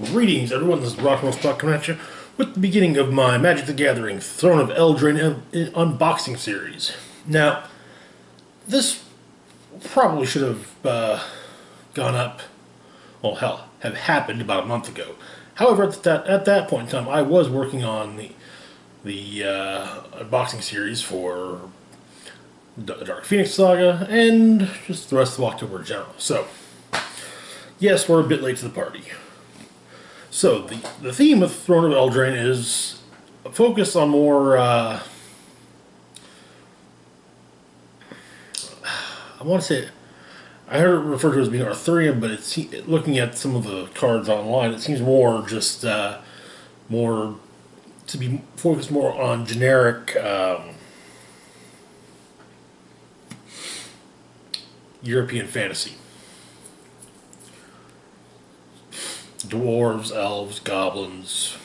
Greetings, everyone. This is Rock'n'Roll Spot coming at you with the beginning of my Magic the Gathering Throne of Eldraine unboxing series. Now, this probably should have gone up, well, hell, have happened about a month ago. However, at that point in time, I was working on the unboxing series for the Dark Phoenix Saga and just the rest of October in general. So, yes, we're a bit late to the party. So, the theme of Throne of Eldraine is a focus on more, I want to say, I heard it referred to as being Arthurian, but it's looking at some of the cards online, it seems more just, more, to be focused more on generic, European fantasy. Dwarves, elves, goblins.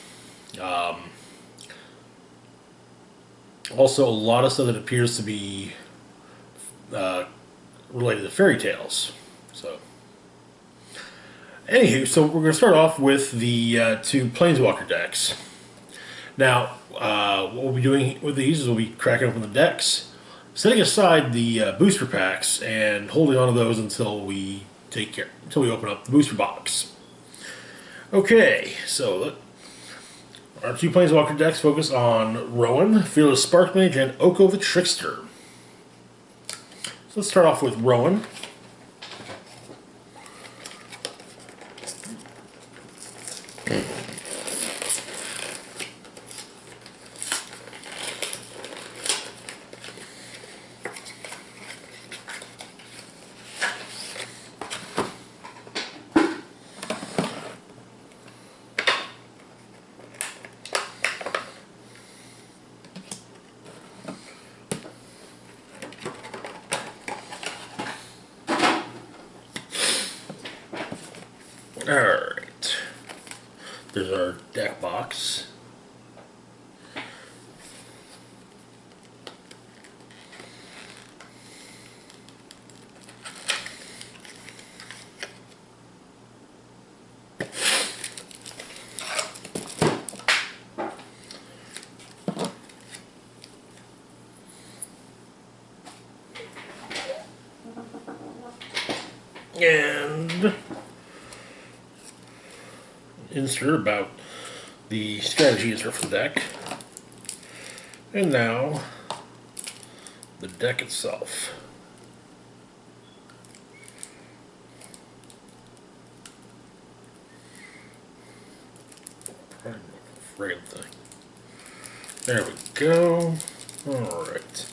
Also, a lot of stuff that appears to be related to fairy tales. So, anywho, so we're going to start off with the two Planeswalker decks. Now, what we'll be doing with these is we'll be cracking open the decks, setting aside the booster packs, and holding on to those until we open up the booster box. Okay, so our two Planeswalker decks focus on Rowan, Fearless Sparkmage, and Oko the Trickster. So let's start off with Rowan. Alright, there's our deck box. And insert about the strategy insert for the deck. And now the deck itself. Friggin' thing. There we go. Alright.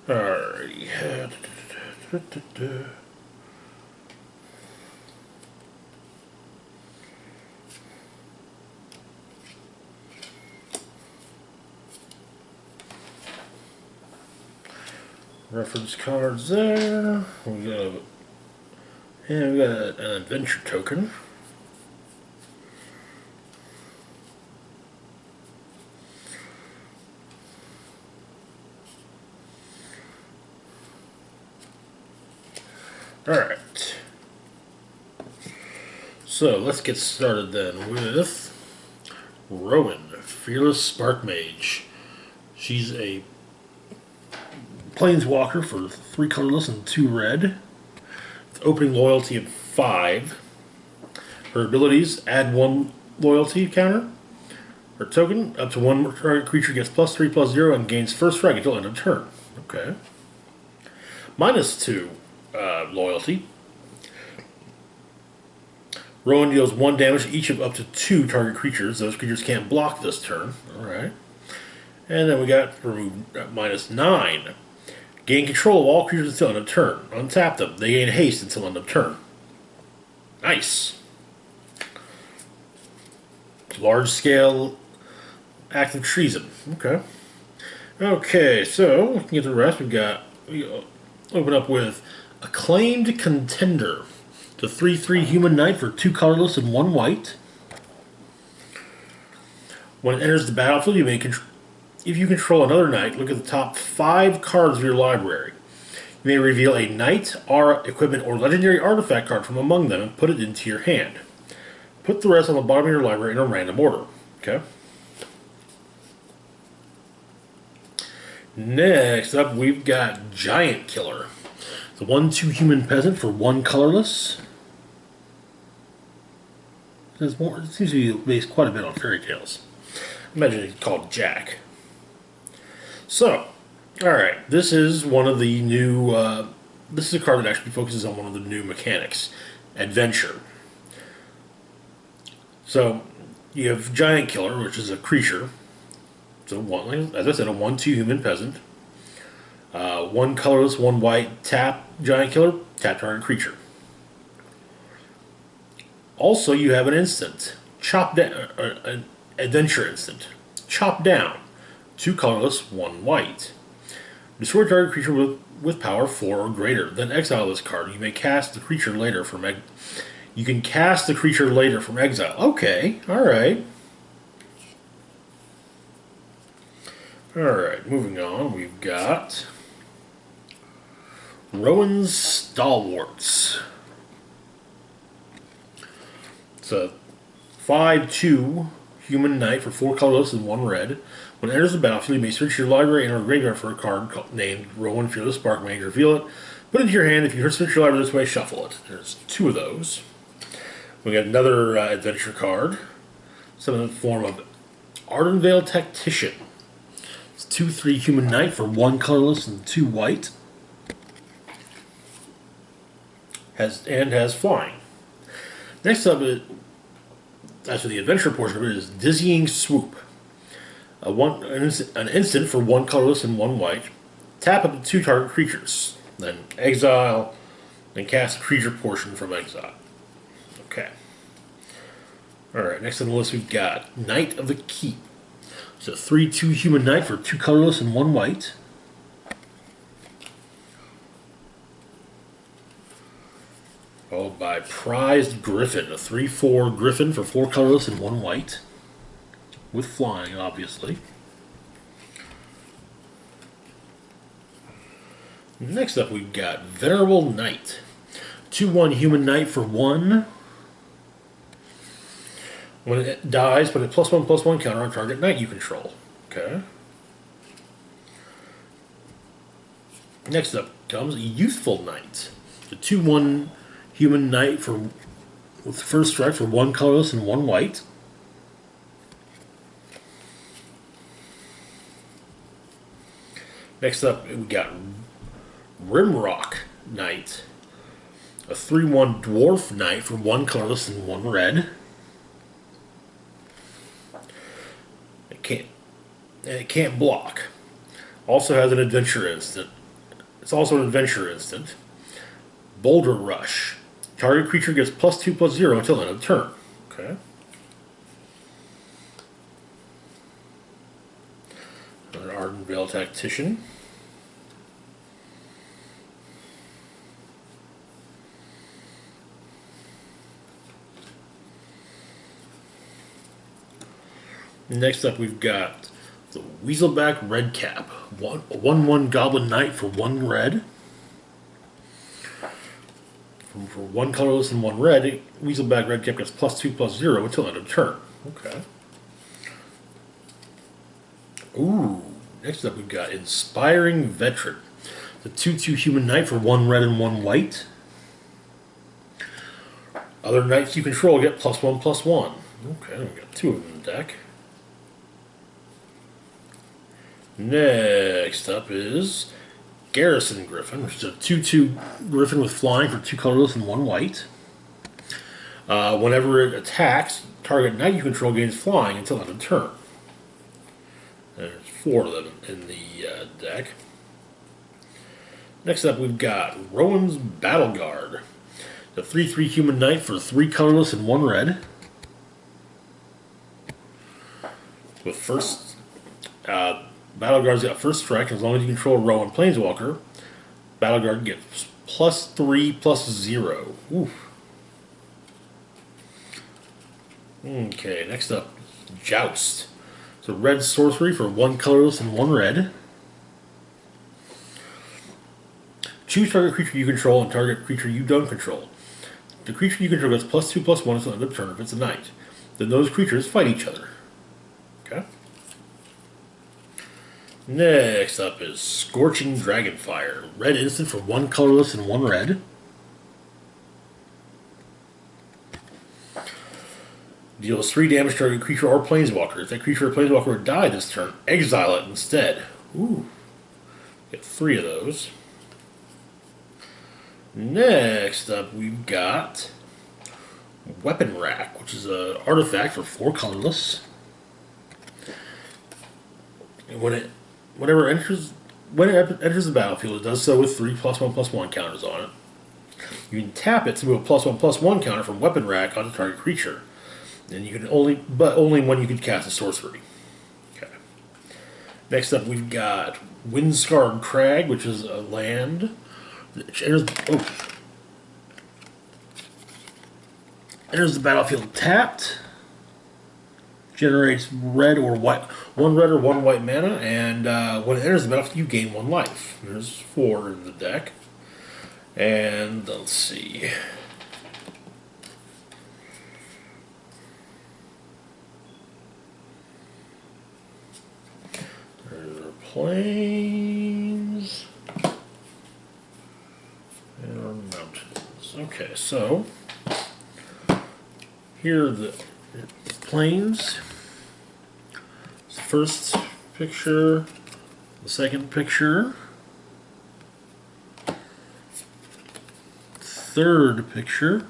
Alrighty. Reference cards there. We got an adventure token. Alright, so let's get started then with Rowan, Fearless Sparkmage. She's a Planeswalker for 3 colorless and 2 red, with opening loyalty of 5. Her abilities: add 1 loyalty counter. Her token: up to 1 target creature gets +3/+0 and gains first strike until end of turn. Okay. -2. Loyalty. Rowan deals 1 damage to each of up to 2 target creatures. Those creatures can't block this turn. Alright. And then we got remove -9. Gain control of all creatures until end of turn. Untap them. They gain haste until end of turn. Nice. Large scale active treason. Okay. Okay, so we can get the rest. We open up with Acclaimed Contender. The 3/3 human knight for 2 colorless and 1 white. When it enters the battlefield, if you control another knight, look at the top 5 cards of your library. You may reveal a knight, aura, equipment, or legendary artifact card from among them and put it into your hand. Put the rest on the bottom of your library in a random order. Okay. Next up, we've got Giant Killer. The 1/2 human peasant for 1 colorless. It seems to be based quite a bit on fairy tales. Imagine it's called Jack. So, alright, this is one of the new, this is a card that actually focuses on one of the new mechanics, Adventure. So, you have Giant Killer, which is a creature. So, as I said, a 1/2 human peasant. 1 colorless, 1 white, tap Giant Killer, tap target creature. Also, you have an instant, Chop Down, an Adventure instant, Chop Down, 2 colorless, 1 white. Destroy target creature with power 4 or greater. Then exile this card. You may cast the creature later from You can cast the creature later from exile. Okay, alright. Alright, moving on, we've got Rowan's Stalwarts. It's a 5/2 human knight for 4 colorless and 1 red. When it enters the battlefield, you may search your library and or graveyard for a card named Rowan Fearless Spark. May reveal it. Put it into your hand. If you search your library this way, shuffle it. There's 2 of those. We got another adventure card. Some in the form of Ardenvale Tactician. It's 2/3 human knight for 1 colorless and 2 white. Has flying. Next up, as for the adventure portion of it, is Dizzying Swoop. An instant for 1 colorless and 1 white. Tap up to 2 target creatures. Then exile, then cast the creature portion from exile. Okay. Alright, next on the list we've got Knight of the Keep. It's a 3/2 human knight for 2 colorless and 1 white. Followed by Prized Griffin, a 3/4 griffin for 4 colorless and 1 white. With flying, obviously. Next up, we've got Venerable Knight. 2/1 human knight for 1. When it dies, put a +1/+1 counter on target knight you control. Okay. Next up comes Youthful Knight. The 2/1 human knight with first strike for 1 colorless and 1 white. Next up, we got Rimrock Knight, a 3/1 dwarf knight for 1 colorless and 1 red. It can't block. Also has an adventure instant. It's also an adventure instant. Boulder Rush. Target creature gets +2/+0 until end of turn. Okay. Another Ardenvale Tactician. Next up, we've got the Weaselback Redcap. 1/1 Goblin Knight for 1 red. For 1 colorless and 1 red, Weaselback Redcap gets +2/+0 until end of turn. Okay. Ooh. Next up, we've got Inspiring Veteran. The 2/2 human knight for 1 red and 1 white. Other knights you control get +1/+1. Okay, we've got 2 of them in the deck. Next up is Garrison Griffin, which is a 2/2 Griffin with flying for 2 colorless and 1 white. Whenever it attacks, target knight you control gains flying until end of turn. There's 4 of them in the deck. Next up, we've got Rowan's Battle Guard, the 3/3 human knight for 3 colorless and 1 red. With first. Battle Guard's got first strike, as long as you control a Rowan Planeswalker. Battle Guard gets +3/+0. Oof. Okay, next up, Joust. It's a red sorcery for 1 colorless and 1 red. Choose target creature you control and target creature you don't control. The creature you control gets +2/+1 until the end of turn if it's a knight. Then those creatures fight each other. Okay. Next up is Scorching Dragonfire. Red instant for 1 colorless and 1 red. Deals 3 damage to target creature or planeswalker. If that creature or planeswalker would die this turn, exile it instead. Ooh. Get 3 of those. Next up, we've got Weapon Rack, which is an artifact for 4 colorless. And when it enters the battlefield, it does so with 3 +1/+1 counters on it. You can tap it to move a +1/+1 counter from Weapon Rack onto target creature, and you can only when you can cast a sorcery. Okay. Next up, we've got Windscarred Crag, which is a land. Enters the battlefield tapped. Generates red or white, 1 red or 1 white mana, and when it enters the battlefield, you gain 1 life. There's 4 in the deck, and let's see. There's our plains. And our mountains. Okay, so here are the plains. It's the first picture, the second picture, third picture,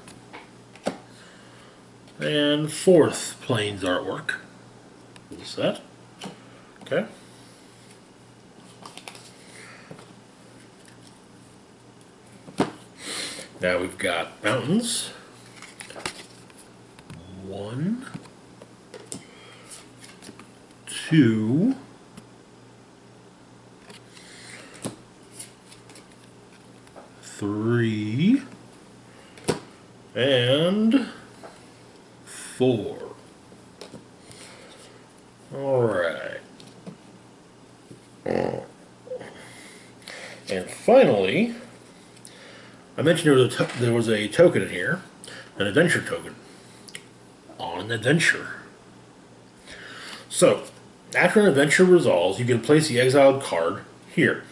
and fourth plains artwork. What's that? Okay. Now we've got mountains. 1, 2, 3, and 4. All right. And finally, I mentioned there was a token in here, an adventure token. On an adventure. So, after an adventure resolves, you can place the exiled card here.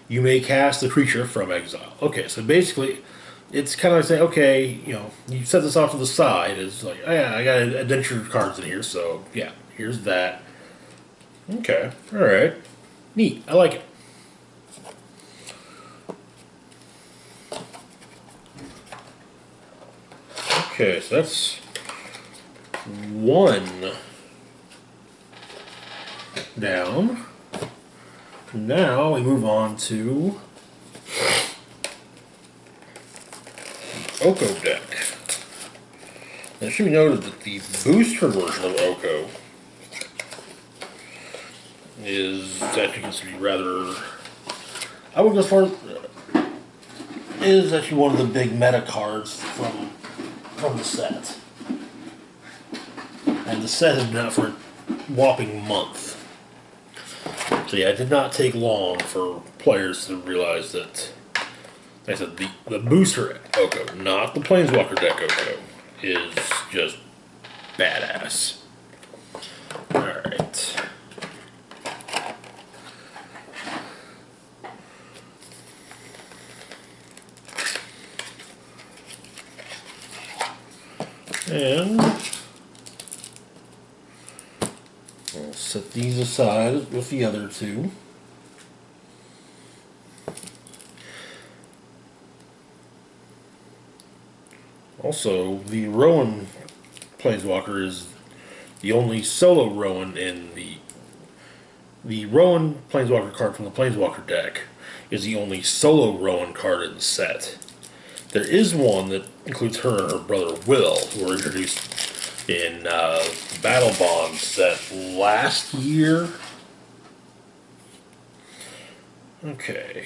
You may cast the creature from exile. Okay, so basically, it's kind of like saying, okay, you set this off to the side. It's like, oh yeah, I got adventure cards in here, so yeah, here's that. Okay, alright. Neat, I like it. Okay, so that's 1 down. Now we move on to Oko deck. And it should be noted that the booster version of Oko is actually considered rather, I would go as far as, is actually one of the big meta cards from the set. And the set has been out for a whopping month. So yeah, it did not take long for players to realize that, like I said, the booster Oko, not the Planeswalker deck Oko, is just badass. Alright. And we'll set these aside with the other 2. Also, the Rowan Planeswalker is the only solo Rowan in the Rowan Planeswalker card from the Planeswalker deck is the only solo Rowan card in the set. There is one that includes her and her brother Will, who were introduced in Battle Bond set last year. Okay.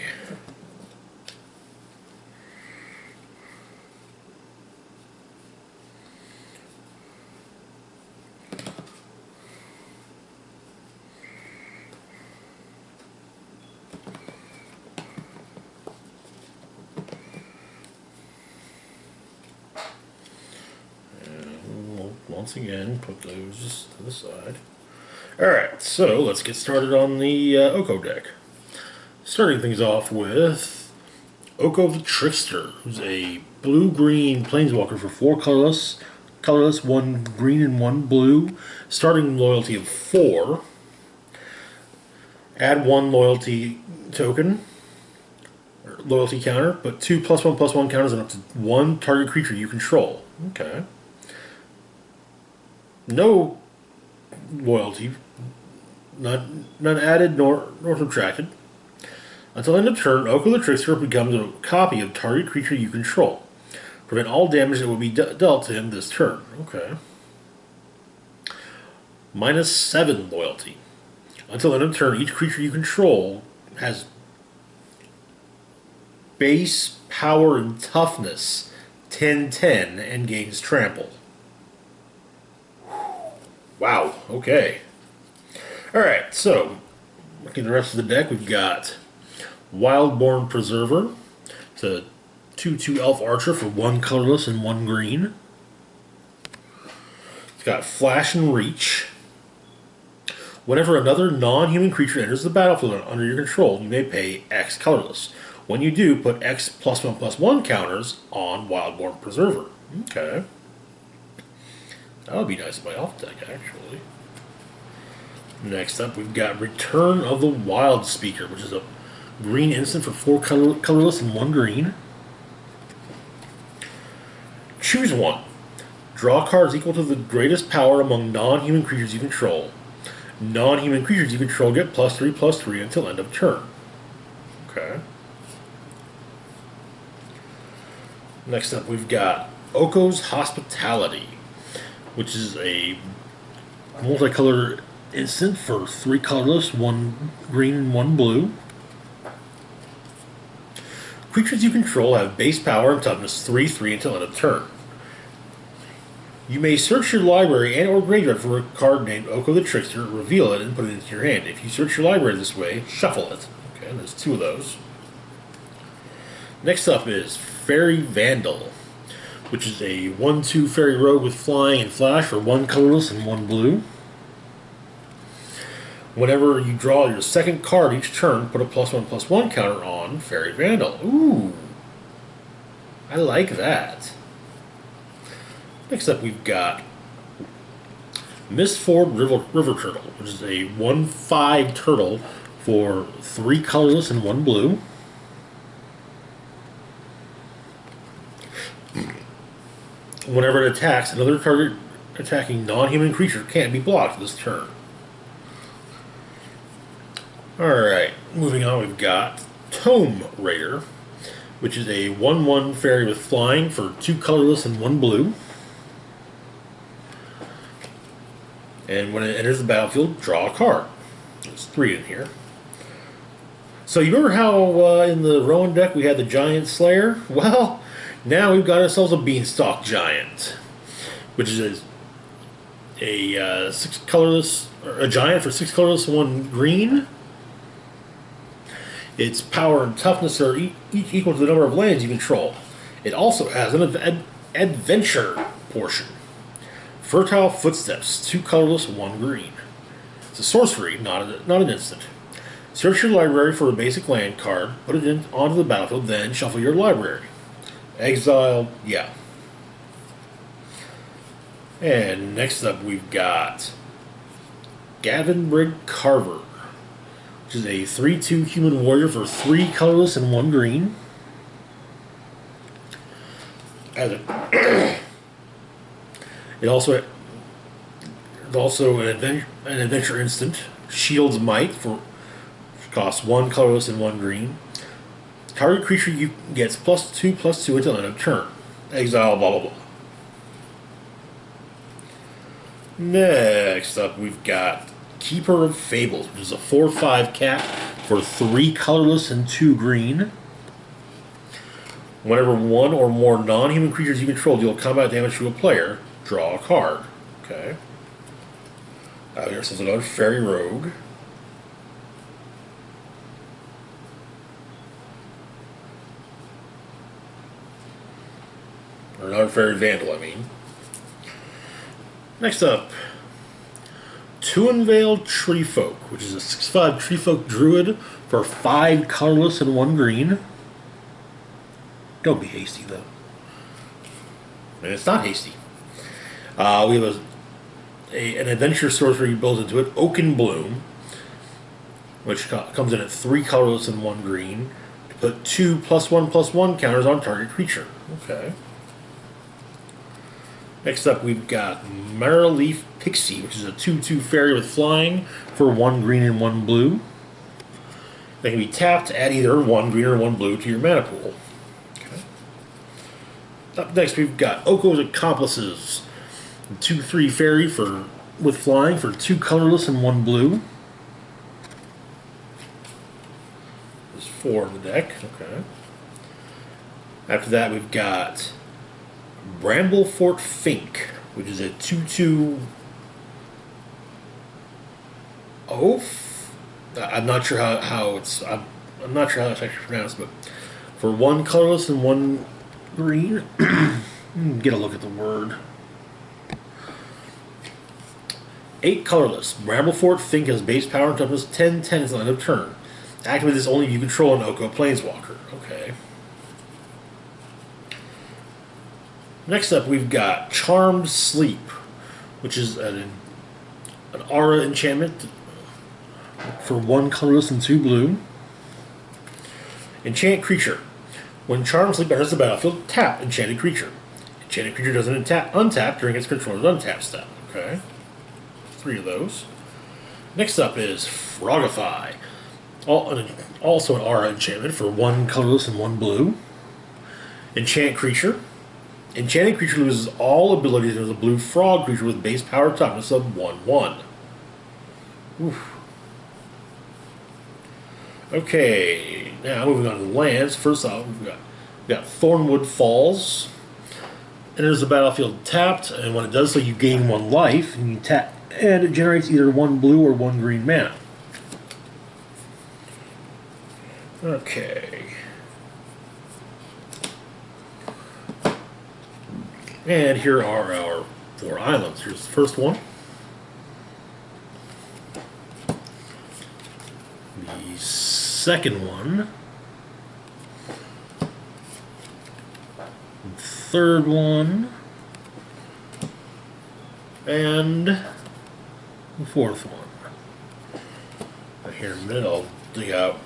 once again, put those to the side. Alright, so let's get started on the Oko deck. Starting things off with Oko the Trickster, who's a blue-green Planeswalker for 4 colorless, 1 green and 1 blue, starting loyalty of 4. Add 1 loyalty token, or loyalty counter, put 2 +1/+1 counters on up to 1 target creature you control. Okay. No loyalty, none added nor subtracted. Until end of turn, Oko the Trickster becomes a copy of target creature you control. Prevent all damage that will be dealt to him this turn. Okay. -7 loyalty. Until end of turn, each creature you control has base power and toughness 10/10 and gains trample. Wow, okay. Alright, so looking at the rest of the deck, we've got Wildborn Preserver. It's a 2/2 elf archer for 1 colorless and 1 green. It's got Flash and Reach. Whenever another non-human creature enters the battlefield under your control, you may pay X colorless. When you do, put X +1/+1 counters on Wildborn Preserver. Okay. That would be nice in my elf deck, actually. Next up, we've got Return of the Wild Speaker, which is a green instant for 4 colorless and 1 green. Choose one. Draw cards equal to the greatest power among non-human creatures you control. Non-human creatures you control get +3/+3 until end of turn. Okay. Next up, we've got Oakoohs Hospitality, which is a multicolor instant for 3 colorless, 1 green, and 1 blue. Creatures you control have base power and toughness 3/3 until end of turn. You may search your library and or graveyard for a card named Oko the Trickster, reveal it, and put it into your hand. If you search your library this way, shuffle it. Okay, there's 2 of those. Next up is Fairy Vandal, which is a 1/2 fairy rogue with flying and flash for 1 colorless and 1 blue. Whenever you draw your second card each turn, put a +1/+1 counter on Fairy Vandal. Ooh, I like that. Next up, we've got Mistford River Turtle, which is a 1/5 turtle for 3 colorless and 1 blue. Whenever it attacks, another target attacking non-human creature can't be blocked this turn. Alright, moving on, we've got Tome Raider, which is a 1/1 fairy with flying for 2 colorless and 1 blue. And when it enters the battlefield, draw a card. There's 3 in here. So you remember how in the Rowan deck we had the Giant Slayer? Well, now we've got ourselves a Beanstalk Giant, which is a 6 colorless, or a giant for 6 colorless, 1 green. Its power and toughness are each equal to the number of lands you control. It also has an adventure portion. Fertile Footsteps, 2 colorless, 1 green. It's a sorcery, not an instant. Search your library for a basic land card, put it onto the battlefield, then shuffle your library. Exile, yeah. And next up, we've got Gavin Carver, which is a 3/2 human warrior for 3 colorless and 1 green. It also an adventure instant, Shield's Might, for costs 1 colorless and 1 green. Target creature you gets +2/+2 until end of turn. Exile, blah blah blah. Next up, we've got Keeper of Fables, which is a 4/5 cat for 3 colorless and 2 green. Whenever 1 or more non-human creatures you control deal combat damage to a player, draw a card. Okay. Here's another Fairy Rogue. Or another Fairy Vandal, I mean. Next up, Tuinvale Treefolk, which is a 6/5 Treefolk Druid for 5 colorless and 1 green. Don't be hasty, though. And it's not hasty. We have an adventure sorcery built into it, Oaken Bloom, which comes in at 3 colorless and 1 green, to put 2 +1/+1 counters on target creature. Okay. Next up, we've got Marrowleaf Pixie, which is a 2/2 fairy with flying for 1 green and 1 blue. They can be tapped to add either 1 green or 1 blue to your mana pool. Okay. Up next, we've got Oko's Accomplices, 2/3 fairy with flying for 2 colorless and 1 blue. There's 4 in the deck. Okay. After that, we've got Bramble Fork Fink, which is a 2/2 oaf. I'm not sure how it's. I'm not sure how it's actually pronounced, but for 1 colorless and 1 green, get a look at the word. 8 colorless. Bramble Fork Fink has base power and toughness 10/10 at the end of turn. Activate this only if you control an Oko Planeswalker. Okay. Next up, we've got Charmed Sleep, which is an aura enchantment for 1 colorless and 2 blue. Enchant creature. When Charmed Sleep enters the battlefield, tap enchanted creature. Enchanted creature doesn't untap during its controller's untap step. Okay. 3 of those. Next up is Frogify. Also an aura enchantment for 1 colorless and 1 blue. Enchant creature. Enchanted creature loses all abilities as a blue frog creature with base power toughness of 1/1. Oof. Okay, now moving on to the lands. First off, we've got Thornwood Falls. Enters the battlefield tapped, and when it does so, you gain 1 life, and you tap, and it generates either 1 blue or 1 green mana. Okay. And here are our 4 islands. Here's the first one. The second one. The third one. And the fourth one. Here in the middle, I'll dig out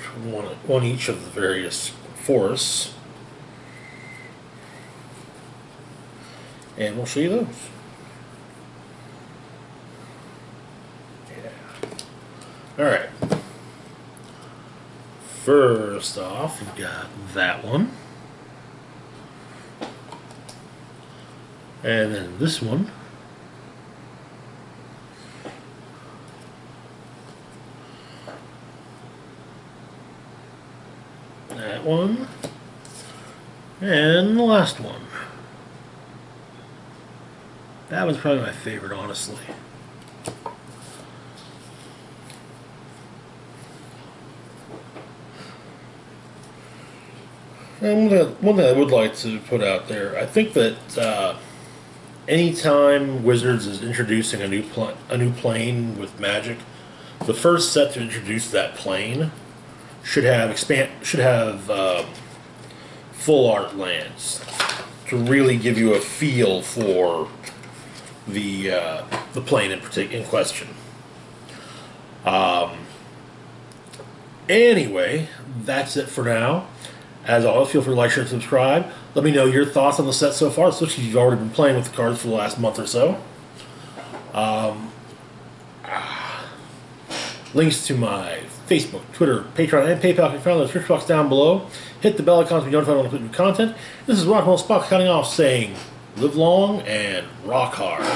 one each of the various forests. And we'll show you those. Yeah. Alright. First off, we've got that one. And then this one. That one. And the last one. That was probably my favorite, honestly. And one thing I would like to put out there, I think that anytime Wizards is introducing a new plane with Magic, the first set to introduce that plane should have full art lands to really give you a feel for the plane in question. Anyway, that's it for now. As always, feel free to like, share, and subscribe. Let me know your thoughts on the set so far, especially if you've already been playing with the cards for the last month or so. Links to my Facebook, Twitter, Patreon, and PayPal can be found in the description box down below. Hit the bell icon to be notified when I put new content. This is Rock'n'Roll Spock cutting off saying, live long and rock hard.